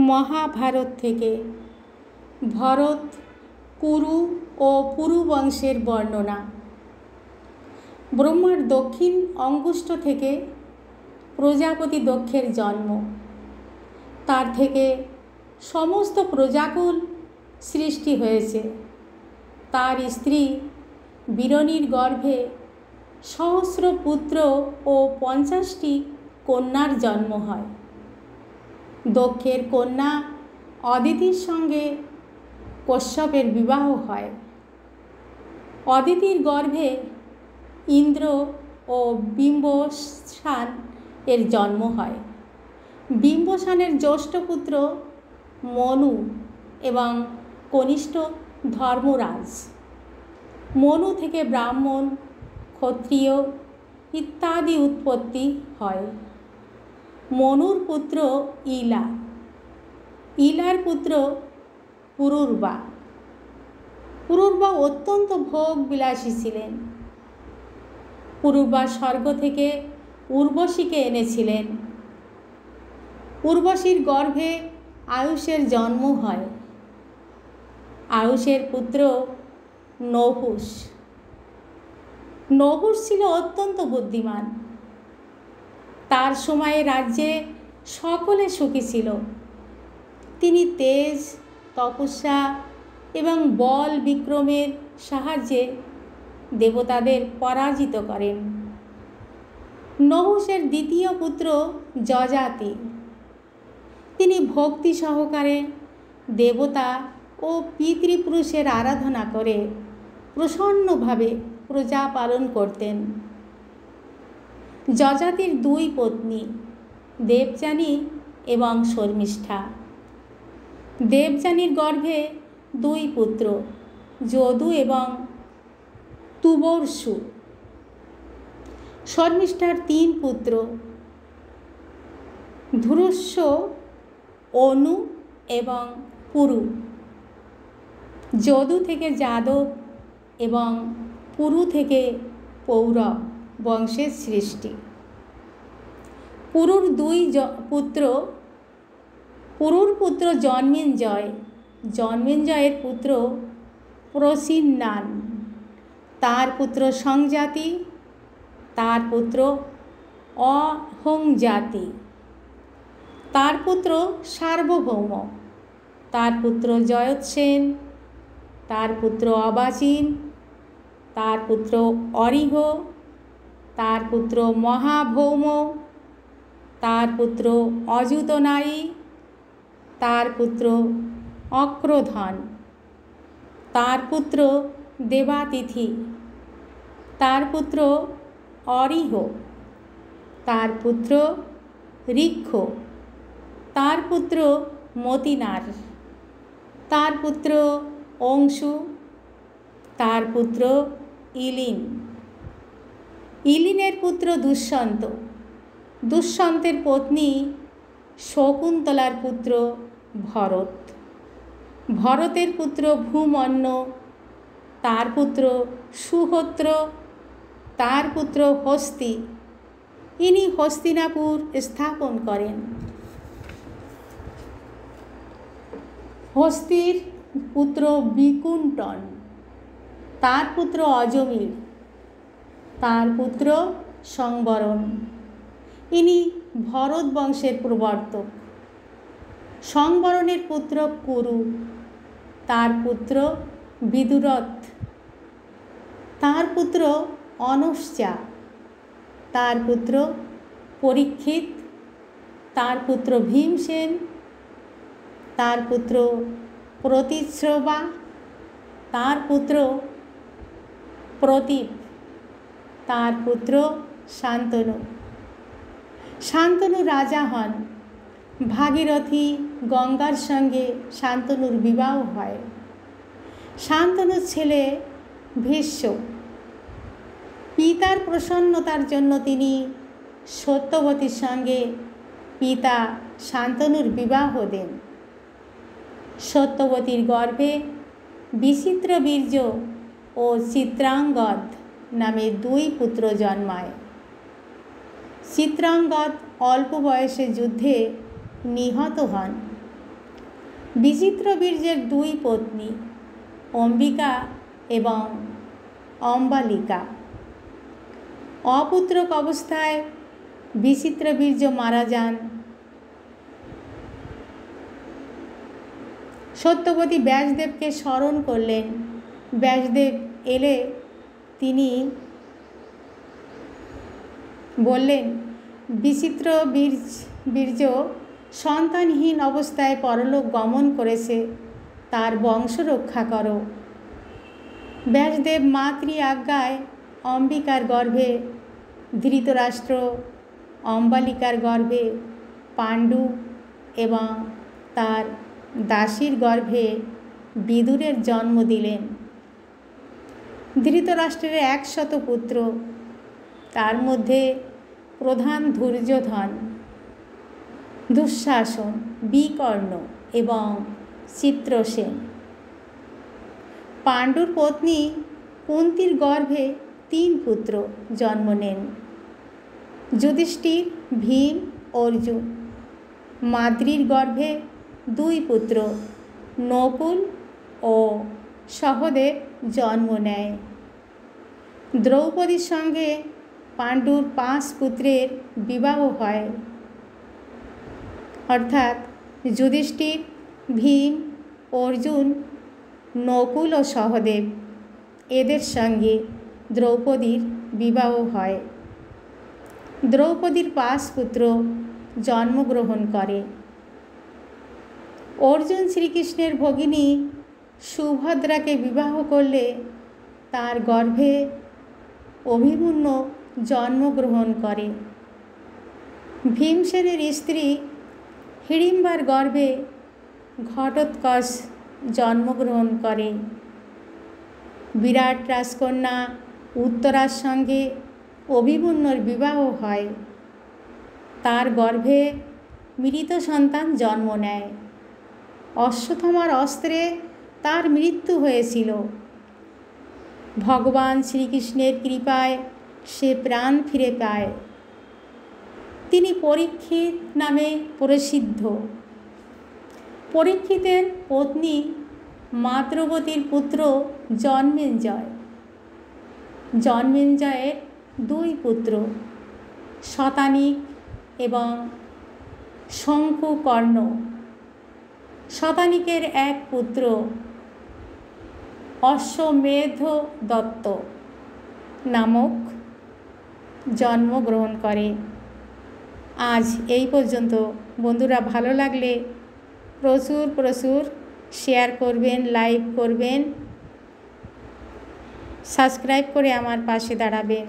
মহাভারত থেকে ভরত, কুরু ও পুরু বংশের বর্ণনা। ব্রহ্মার দক্ষিণ অঙ্গুষ্ঠ থেকে প্রজাপতি দক্ষের জন্ম। তার থেকে সমস্ত প্রজাকুল সৃষ্টি হয়েছে। তার স্ত্রী বীরণীর গর্ভে সহস্র পুত্র ও 50টি কন্যার জন্ম হয়। দক্ষের কন্যা অদিতির সঙ্গে কশ্যপের বিবাহ হয়। অদিতির গর্ভে ইন্দ্র ও বিম্বসান এর জন্ম হয়। বিম্বসানের জ্যেষ্ঠ পুত্র মনু এবং কনিষ্ঠ ধর্মরাজ। মনু থেকে ব্রাহ্মণ, ক্ষত্রিয় ইত্যাদি উৎপত্তি হয়। মনুর পুত্র ইলা, ইলার পুত্র পুরুরবা। পুরুরবা অত্যন্ত ভোগ বিলাসী ছিলেন। পুরুরবা স্বর্গ থেকে উর্বশীকে এনেছিলেন। উর্বশীর গর্ভে আয়ুষের জন্ম হয়। আয়ুষের পুত্র নহুষ। নহুষ ছিল অত্যন্ত বুদ্ধিমান। তার সময়ে রাজ্যে সকলে সুখী ছিল। তিনি তেজ, তপস্যা এবং বল বিক্রমের সাহায্যে দেবতাদের পরাজিত করেন। নহুষের দ্বিতীয় পুত্র যযাতি। তিনি ভক্তি সহকারে দেবতা ও পিতৃপুরুষের আরাধনা করে প্রসন্নভাবে প্রজা পালন করতেন। যযাতির 2 পত্নী, দেবযানী এবং শর্মিষ্ঠা। দেবযানীর গর্ভে 2 পুত্র, যদু এবং তুবর্ষু। শর্মিষ্ঠার 3 পুত্র, ধুরস্য, অনু এবং পুরু। যদু থেকে যাদব এবং পুরু থেকে পৌরব বংশের সৃষ্টি। পুরুর 2 পুত্র, পুরুর পুত্র জন্মেঞ্জয়, জন্মেঞ্জয়ের পুত্র প্রসিন্নান, তার পুত্র সংজাতি, তার পুত্র অহংজাতি, তার পুত্র সার্বভৌম, তার পুত্র জয়ৎসেন, তার পুত্র অবাচিন, তার পুত্র অরিহ, তার পুত্র মহাভৌম, তার পুত্র অযুতনায়ী, তার পুত্র অক্রধন, তার পুত্র দেবাতিথি, তার পুত্র অরিহ, তার পুত্র ঋক্ষ, তার পুত্র মতিনার, তার পুত্র অংশু, তার পুত্র ইলিন। ইলিনের পুত্র দুষ্যন্ত। দুষ্যন্তের পত্নী শকুন্তলার পুত্র ভরত। ভরতের পুত্র ভূমন্য, তার পুত্র সুহোত্র, তার পুত্র হস্তি। ইনি হস্তিনাপুর স্থাপন করেন। হস্তির পুত্র বিকুণ্টন, তার পুত্র অজমির, তার পুত্র সংবরণ। ইনি ভরত বংশের প্রবর্তক। সংবরণের পুত্র কুরু, তার পুত্র বিদুরথ, তার পুত্র অনশ্চা, তার পুত্র পরীক্ষিত, তার পুত্র ভীমসেন, তার পুত্র প্রতিশ্রবা, তার পুত্র প্রতীপ, তার পুত্র শান্তনু। শান্তনু রাজা হন। ভাগীরথী গঙ্গার সঙ্গে শান্তনুর বিবাহ হয়। শান্তনুর ছেলে ভীষ্ম। পিতার প্রসন্নতার জন্য তিনি সত্যবতীর সঙ্গে পিতা শান্তনুর বিবাহ দেন। সত্যবতীর গর্ভে বিচিত্রবীর্য ও চিত্রাঙ্গদ নামে 2 পুত্র জন্মায়। চিত্রাঙ্গদ অল্প বয়সে যুদ্ধে নিহত হন। বিচিত্র বীর্যের দুই পত্নী অম্বিকা এবং অম্বালিকা। অপুত্রক অবস্থায় বিচিত্র বীর্য মারা যান। সত্যবতী ব্যাসদেবকে স্মরণ করলেন। ব্যাসদেব এলে তিনি বললেন, বিচিত্র বীর্য সন্তানহীন অবস্থায় পরলোক গমন করেছে, তার বংশ রক্ষা করো। ব্যাসদেব মাতৃ আজ্ঞায় অম্বিকার গর্ভে ধৃতরাষ্ট্র, অম্বালিকার গর্ভে পাণ্ডু এবং তার দাসীর গর্ভে বিদুরের জন্ম দিলেন। ধৃতরাষ্ট্রের 100 পুত্র, তার মধ্যে প্রধান দুর্যোধন, দুঃশাসন, বিকর্ণ এবং চিত্রসেন। পাণ্ডুর পত্নী কুন্তীর গর্ভে 3 পুত্র জন্ম নেন, যুধিষ্ঠির, ভীম, অর্জুন। মাদ্রীর গর্ভে 2 পুত্র নকুল ও সহদেব জন্ম নেয়। দ্রৌপদীর সঙ্গে পাণ্ডুর 5 পুত্রের বিবাহ হয়, অর্থাৎ যুধিষ্ঠির, ভীম, অর্জুন, নকুল ও সহদেব, এদের সঙ্গে দ্রৌপদীর বিবাহ হয়। দ্রৌপদীর 5 পুত্র জন্মগ্রহণ করে। অর্জুন শ্রীকৃষ্ণের ভগিনী সুভদ্রাকে বিবাহ করলে তার গর্ভে অভিমন্যু জন্মগ্রহণ করে। ভীমসেনের স্ত্রী হিড়িম্বার গর্ভে ঘটোৎকচ জন্মগ্রহণ করে। বিরাট রাজকন্যা উত্তরার সঙ্গে অভিমন্যুর বিবাহ হয়, তার গর্ভে মৃত সন্তান জন্ম নেয়। অশ্বত্থামার অস্ত্রে তার মৃত্যু হয়েছিল। ভগবান শ্রীকৃষ্ণের কৃপায় সে প্রাণ ফিরে পায়। তিনি পরীক্ষিত নামে প্রসিদ্ধ। পরীক্ষিতের পত্নী মাতৃবতীর পুত্র জন্মেঞ্জয়। জন্মেঞ্জয়ের 2 পুত্র শতানিক এবং শঙ্কুকর্ণ। শতানিকের 1 পুত্র অশ্বমেধ দত্ত নামক জন্মগ্রহণ করে। আজ এই পর্যন্ত। বন্ধুরা, ভালো লাগলে প্রচুর শেয়ার করবেন, লাইক করবেন, সাবস্ক্রাইব করে আমার পাশে দাঁড়াবেন।